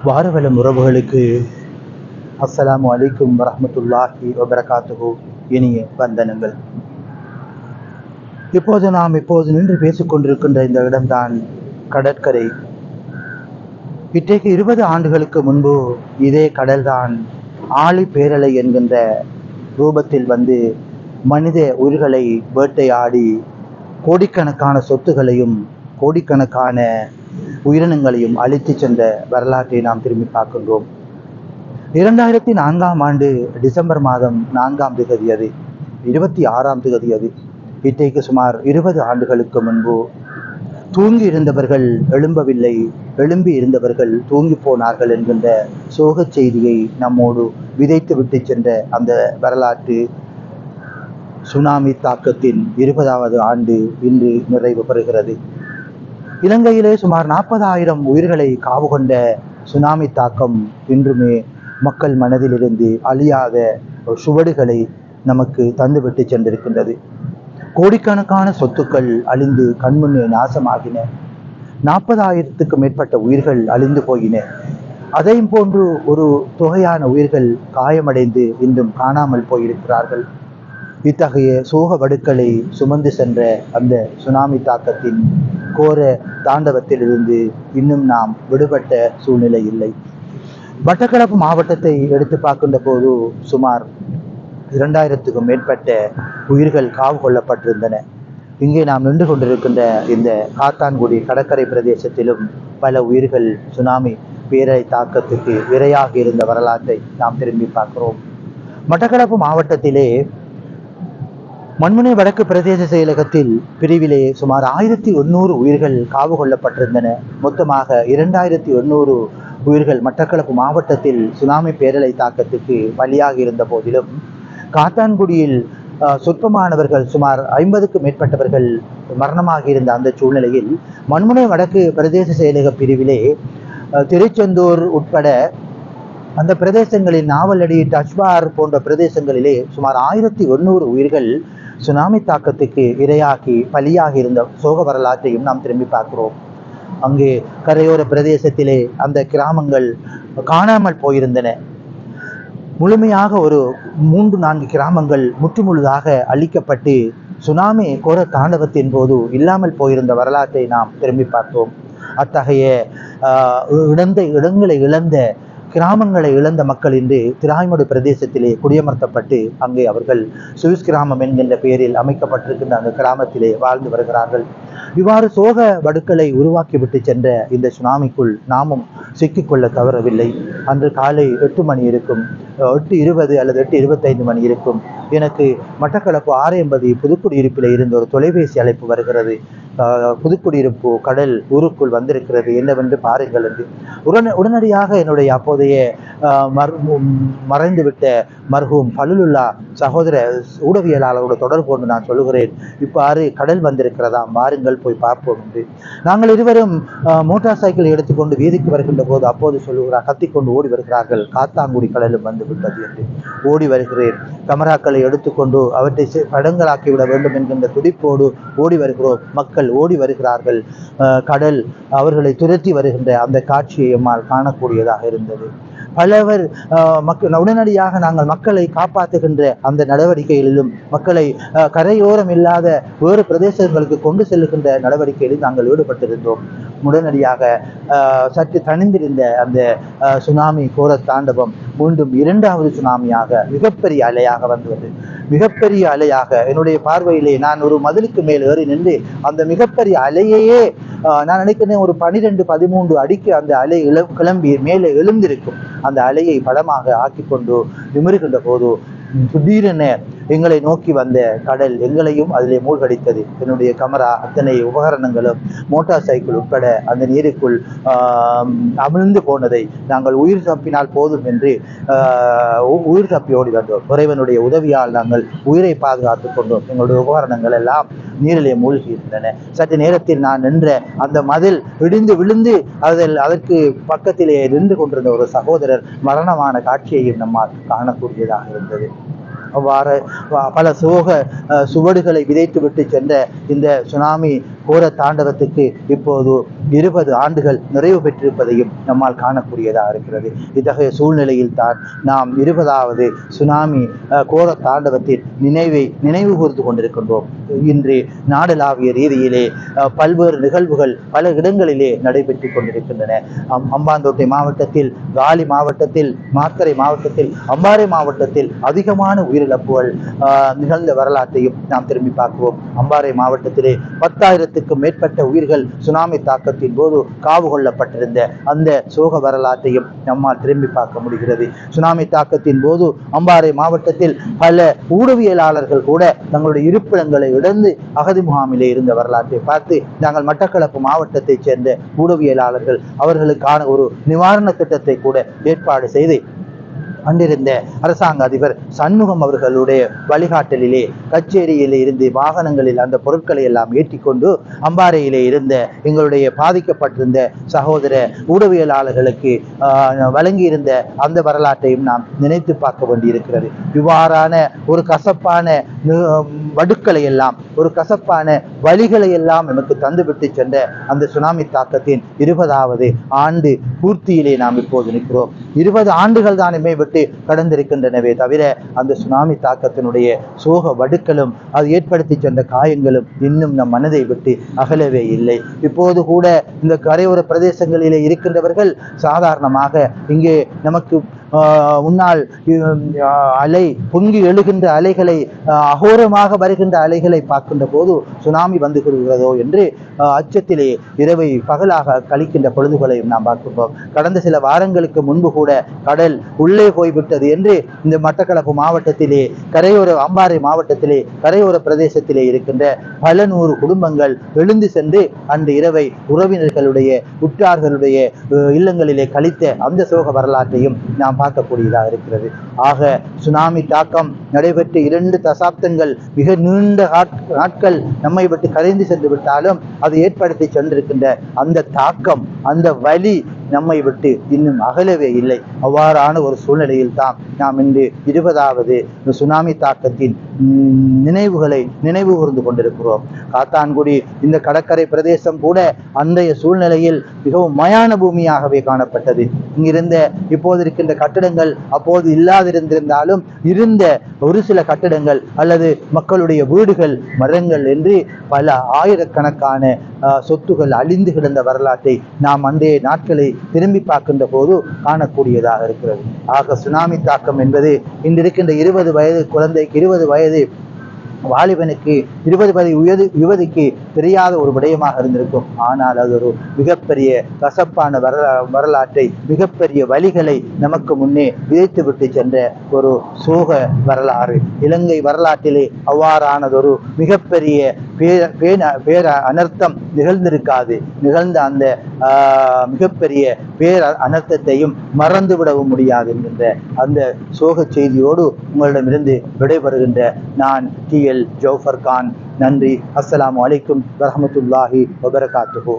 வாரவலம் உறவுகளுக்கு அஸ்ஸலாமு அலைக்கும் வரஹ்மத்துல்லாஹி வபரகாத்துஹு. இனிய வந்தனங்கள். இப்போது நின்று பேசிக்கொண்டிருக்கின்ற இந்த இடம்தான் கடற்கரை. இன்றைக்கு 20 ஆண்டுகளுக்கு முன்பு இதே கடல்தான் ஆழி பேரலை என்கின்ற ரூபத்தில் வந்து மனித உயிர்களை வேட்டையாடி கோடிக்கணக்கான சொத்துகளையும் கோடிக்கணக்கான உயிரினங்களையும் அழித்து சென்ற வரலாற்றை நாம் திரும்பி பார்க்கின்றோம். 2004ஆம் ஆண்டு டிசம்பர் மாதம் 4ஆம் தேதி, அது 26ஆம் தேதி, அது இன்றைக்கு சுமார் 20 ஆண்டுகளுக்கு முன்பு தூங்கி இருந்தவர்கள் எழும்பவில்லை, எழும்பி இருந்தவர்கள் தூங்கி போனார்கள் என்கின்ற சோக செய்தியை நம்மோடு விதைத்து விட்டு சென்ற அந்த வரலாற்று சுனாமி தாக்கத்தின் 20வது ஆண்டு இன்று நிறைவு பெறுகிறது. இலங்கையிலே சுமார் 40,000 உயிர்களை காவு கொண்ட சுனாமி தாக்கம் இன்றுமே மக்கள் மனதிலிருந்து அழியாத சுவடுகளை நமக்கு தந்துவிட்டு சென்றிருக்கின்றது. கோடிக்கணக்கான சொத்துக்கள் அழிந்து கண்முன்னே நாசமாகின. 40,000க்கு மேற்பட்ட உயிர்கள் அழிந்து போயின. அதையும் போன்று ஒரு தொகையான உயிர்கள் காயமடைந்து இன்றும் காணாமல் போயிருக்கிறார்கள். இத்தகைய சோக வடுக்களை சுமந்து சென்ற அந்த சுனாமி தாக்கத்தின் கோர தாண்டவத்திலிருந்து இன்னும் நாம் விடுபட்ட சூழ்நிலை இல்லை. மட்டக்களப்பு மாவட்டத்தை எடுத்து பார்க்கின்ற போது சுமார் 2000க்கும் மேற்பட்ட உயிர்கள் காவு கொள்ளப்பட்டிருந்தன. இங்கே நாம் நின்று கொண்டிருக்கின்ற இந்த காத்தான்குடி கடற்கரை பிரதேசத்திலும் பல உயிர்கள் சுனாமி பேரலை தாக்கத்துக்கு இரையாகி இருந்த வரலாற்றை நாம் திரும்பி பார்க்கிறோம். மட்டக்களப்பு மாவட்டத்திலே மண்முனை வடக்கு பிரதேச செயலகத்தில் பிரிவிலே சுமார் 1800 உயிர்கள் காவு கொள்ளப்பட்டிருந்தன. மொத்தமாக 2800 உயிர்கள் மட்டக்களப்பு மாவட்டத்தில் சுனாமி பேரலை தாக்கத்துக்கு பலியாகி இருந்த போதிலும் காத்தான்குடியில் சொற்பமானவர்கள் சுமார் 50க்கும் மேற்பட்டவர்கள் மரணமாகி இருந்த அந்த சூழ்நிலையில் மண்முனை வடக்கு பிரதேச செயலக பிரிவிலே திருச்செந்தூர் உட்பட அந்த பிரதேசங்களில் நாவலடி, டச்பார் போன்ற பிரதேசங்களிலே சுமார் 1800 உயிர்கள் சுனாமி தாக்கத்துக்கு இரையாகி பலியாகி இருந்த சோக வரலாற்றையும் நாம் திரும்பி பார்க்கிறோம். அங்கே கரையோர பிரதேசத்திலே அந்த கிராமங்கள் காணாமல் போயிருந்தன. முழுமையாக ஒரு 3-4 கிராமங்கள் முற்றுமுழுதாக அழிக்கப்பட்டு சுனாமி கோர தாண்டவத்தின் போது இல்லாமல் போயிருந்த வரலாற்றை நாம் திரும்பி பார்த்தோம். அத்தகைய இடங்களை இழந்த கிராமங்களை இழந்த மக்கள் இன்று திராய்மடு பிரதேசத்திலே குடியமர்த்தப்பட்டு அங்கே அவர்கள் சுவிஸ் கிராமம் என்கின்ற பெயரில் அமைக்கப்பட்டிருக்கின்ற அந்த கிராமத்திலே வாழ்ந்து வருகிறார்கள். இவ்வாறு சோக வடுக்களை உருவாக்கிவிட்டு சென்ற இந்த சுனாமிக்குள் நாமும் சிக்கிக்கொள்ள தவறவில்லை. அன்று காலை 8 மணி இருக்கும், 8:20 அல்லது 8:25 மணி இருக்கும். எனக்கு மட்டக்களப்பு 680 புதுக்குடியிருப்பில் இருந்து ஒரு தொலைபேசி அழைப்பு வருகிறது. புதுக்குடியிருப்பு கடல் ஊருக்குள் வந்திருக்கிறது, என்னவென்று பாருங்கள் என்று. உடனடியாக என்னுடைய அப்போதைய மறைந்துவிட்ட மர்ஹூம் ஃபலுலுல்லா சகோதர ஊடகவியலாளரோடு தொடர்பு கொண்டு நான் சொல்லுகிறேன், இவ்வாறு கடல் வந்திருக்கிறதாம், வாருங்கள் போய் பார்ப்போம் என்று. நாங்கள் இருவரும் மோட்டார் சைக்கிளை எடுத்துக்கொண்டு வீதிக்கு வருகின்ற போது அப்போது சொல்லுகிறார், கத்திக்கொண்டு ஓடி வருகிறார்கள், காத்தாங்குடி கடலும் வந்து விட்டது என்று. ஓடி வருகிறேன், கமராக்களை எடுத்துக்கொண்டு அவற்றை படங்களாக்கி விட வேண்டும் என்கின்ற துடிப்போடு ஓடி வருகிறோம். மக்கள் ஓடி வருகிறார்கள். கடல் அவர்களை துரத்தி வருகின்ற அந்த காட்சியை எம்மால் காணக்கூடியதாக இருந்தது. பலவர் உடனடியாக நாங்கள் மக்களை காப்பாற்றுகின்ற அந்த நடவடிக்கைகளிலும் மக்களை கரையோரம் இல்லாத வேறு பிரதேசங்களுக்கு கொண்டு செல்லுகின்ற நடவடிக்கைகளில் நாங்கள் ஈடுபட்டிருந்தோம். உடனடியாக சற்று தணிந்திருந்த அந்த சுனாமி கோர தாண்டவம் மீண்டும் 2வது சுனாமியாக மிகப்பெரிய அலையாக வந்தது. மிகப்பெரிய அலையாக என்னுடைய பார்வையிலே நான் ஒரு மதிலுக்கு மேல் ஏறி நின்று அந்த மிகப்பெரிய அலையையே நான் நினைக்கிறேன் ஒரு 12-13 அடிக்கு அந்த அலை கிளம்பி மேலே எழுந்திருக்கும். அந்த அலையை படமாக ஆக்கி கொண்டு நிமிருகின்ற போது திடீரென எங்களை நோக்கி வந்த கடல் எங்களையும் அதிலே மூழ்கடித்தது. என்னுடைய கமரா அத்தனை உபகரணங்களும் மோட்டார் சைக்கிள் உட்பட அந்த நீருக்குள் அமிழ்ந்து போனதை நாங்கள் உயிர் தப்பினால் போதும் என்று உயிர் தப்பி ஓடி வந்தோம். இறைவனுடைய உதவியால் நாங்கள் உயிரை பாதுகாத்து கொண்டோம். எங்களுடைய உபகரணங்கள் எல்லாம் நீரிலே மூழ்கி இருந்தன. சற்று நேரத்தில் நான் நின்ற அந்த மதில் இடிந்து விழுந்து அதற்கு பக்கத்திலே நின்று கொண்டிருந்த ஒரு சகோதரர் மரணமான காட்சியையும் நம்மால் காணக்கூடியதாக இருந்தது. அவ்வாறு பல சோக சுவடுகளை விதைத்துவிட்டு சென்ற இந்த சுனாமி கோர தாண்டவத்துக்கு இப்போது 20 ஆண்டுகள் நிறைவு பெற்றிருப்பதையும் நம்மால் காணக்கூடியதாக இருக்கிறது. இத்தகைய சூழ்நிலையில் தான் நாம் 20வது சுனாமி கோர தாண்டவத்தின் நினைவு கூர்ந்து கொண்டிருக்கின்றோம். இன்று நாடளாவிய ரீதியிலே பல்வேறு நிகழ்வுகள் பல இடங்களிலே நடைபெற்றுக் கொண்டிருக்கின்றன. அம்பாந்தோட்டை மாவட்டத்தில், காலி மாவட்டத்தில், மாத்தறை மாவட்டத்தில், அம்பாறை மாவட்டத்தில் அதிகமான உயிரிழப்புகள் நிகழ்ந்த வரலாற்றையும் நாம் திரும்பி பார்க்கிறோம். அம்பாறை மாவட்டத்திலே 10,000க்கும் மேற்பட்ட உயிர்கள் சுனாமி தாக்கத்தின் போது காவு கொள்ளப்பட்டிருந்த அந்த சோக வரலாற்றையும் நம்மால் திரும்பி பார்க்க முடிகிறது. சுனாமி தாக்கத்தின் போது அம்பாறை மாவட்டத்தில் பல ஊடகவியலாளர்கள் கூட தங்களுடைய இருப்பிடங்களை இழந்து அகதி முகாமிலே இருந்த வரலாற்றை பார்த்து நாங்கள் மட்டக்களப்பு மாவட்டத்தைச் சேர்ந்த ஊடகவியலாளர்கள் அவர்களுக்கான ஒரு நிவாரண திட்டத்தை கூட ஏற்பாடு செய்து அன்றிருந்த அரசாங்க அதிபர் சண்முகம் அவர்களுடைய வழிகாட்டலிலே கச்சேரியிலே இருந்து வாகனங்களில் அந்த பொருட்களை எல்லாம் ஏற்றிக்கொண்டு அம்பாறையிலே இருந்த எங்களுடைய பாதிக்கப்பட்டிருந்த சகோதர ஊடகவியலாளர்களுக்கு வழங்கியிருந்த அந்த வரலாற்றையும் நாம் நினைத்து பார்க்க வேண்டியிருக்கிறது. இவ்வாறான ஒரு கசப்பான வடுக்களை எல்லாம், ஒரு கசப்பான வழிகளை எல்லாம் நமக்கு தந்துவிட்டு சென்ற அந்த சுனாமி தாக்கத்தின் 20வது ஆண்டு பூர்த்தியிலே நாம் இப்போது நிற்கிறோம். 20 ஆண்டுகள் தான் விட்டு கடந்திருக்கின்றனவே தவிர அந்த சுனாமி தாக்கத்தினுடைய சோக வடுக்களும் அது ஏற்படுத்தி சென்ற காயங்களும் இன்னும் நம் மனதை விட்டு அகலவே இல்லை. இப்போது கூட இந்த கரையோர பிரதேசங்களிலே இருக்கின்றவர்கள் சாதாரணமாக இங்கே நமக்கு முன்னால் அலை பொங்கி எழுகின்ற அலைகளை, அகோரமாக வருகின்ற அலைகளை பார்க்கின்ற போது சுனாமி வந்து கொள்கிறதோ என்று அச்சத்திலே இரவை பகலாக கழிக்கின்ற பொழுதுகளையும் நாம் பார்க்கின்றோம். கடந்த சில வாரங்களுக்கு முன்பு கூட கடல் உள்ளே போய்விட்டது என்று இந்த மட்டக்களப்பு மாவட்டத்திலே அம்பாறை மாவட்டத்திலே கரையோர பிரதேசத்திலே இருக்கின்ற பல 100 குடும்பங்கள் எழுந்து சென்று அன்று இரவை உறவினர்களுடைய உற்றார்களுடைய இல்லங்களிலே கழித்த அந்த சோக வரலாற்றையும் நாம் பார்க்கக்கூடியதாக இருக்கிறது. ஆக சுனாமி தாக்கம் நடைபெற்று 2 தசாப்தங்கள் மிக நீண்ட நாட்கள் நம்மை விட்டு கரைந்து சென்று விட்டாலும் அது ஏற்படுத்தி சென்றிருக்கின்ற அந்த தாக்கம், அந்த வலி நம்மை விட்டு இன்னும் அகலவே இல்லை. அவ்வாறான ஒரு சூழ்நிலையில் தான் நாம் இன்று 20வது சுனாமி தாக்கத்தின் நினைவு கூர்ந்து கொண்டிருக்கிறோம். காத்தான்குடி இந்த கடற்கரை பிரதேசம் கூட அன்றைய சூழ்நிலையில் மிகவும் மயான பூமியாகவே காணப்பட்டது. இங்கிருந்த இப்போது இருக்கின்ற கட்டிடங்கள் அப்போது இல்லாதிருந்திருந்தாலும் இருந்த ஒரு சில கட்டிடங்கள் அல்லது மக்களுடைய வீடுகள், மரங்கள் என்று பல ஆயிரக்கணக்கான சொத்துகள் அழிந்து கிடந்த வரலாற்றை நாம் அன்றைய நாட்களை திரும்பி பார்க்கின்ற போது காணக்கூடியதாக இருக்கிறது. ஆக சுனாமி தாக்கம் என்பது இன்றிருக்கின்ற 20 வயது குழந்தைக்கு, 20 வயது வாலிபனுக்கு, 20 வயது யுவதிக்கு தெரியாத ஒரு விடயமாக இருந்திருக்கும். ஆனால் அது ஒரு மிகப்பெரிய கசப்பான வரலாற்றை, மிகப்பெரிய வழிகளை நமக்கு முன்னே விதைத்து விட்டு சென்ற ஒரு சோக வரலாறு. இலங்கை வரலாற்றிலே அவ்வாறானதொரு மிகப்பெரிய பேர அனர்த்தம் நிகழ்ந்திருக்காது. நிகழ்ந்த அந்த மிகப்பெரிய அனர்த்தத்தையும் மறந்துவிடவும் முடியாது என்கின்ற அந்த சோக செய்தியோடு உங்களிடமிருந்து விடைபெறுகின்ற நான் TL ஜௌஃபர் கான். நன்றி. அஸ்ஸலாமு அலைக்கும் வரஹ்மத்துல்லாஹி வபரகாத்துஹு.